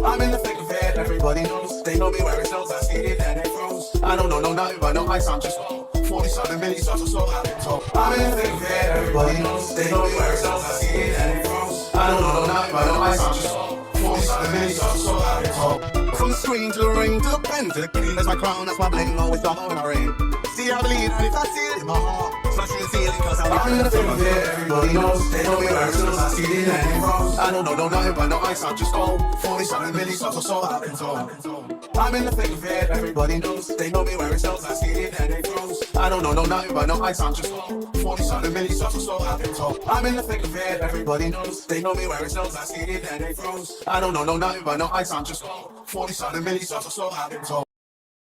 I'm in the thick of it, everybody knows. They know me where it knows, I see it and it froze. I don't know nothing about no ice, I'm just 47 milli sauce or so out of top. I'm in the thick of it, everybody knows. They know me where it knows, I see it and it froze. I don't know nothing about no ice, I'm just 47 milli sauce or so out of top. From the screen to the ring to the pen to the key, that's my crown, that's my bling, always double when I ring. See, I believe, and if I see it in my heart, smashing the ceiling, cause I'm in the thick of it, everybody knows. They know me where it knows, I see it and it froze. I don't know nothing about no ice, I'm just 47 milli sauce or so out of top. I'm in the thick of it, everybody knows. They know me where it knows, I see it and it froze. I don't know nothing about no ice, I'm just 47 milli sauce or so out of top. I'm in the thick of it, everybody knows. They know me where it knows, I see it and it froze. I don't know nothing about no ice, I'm just 47 milli sauce or so out of top.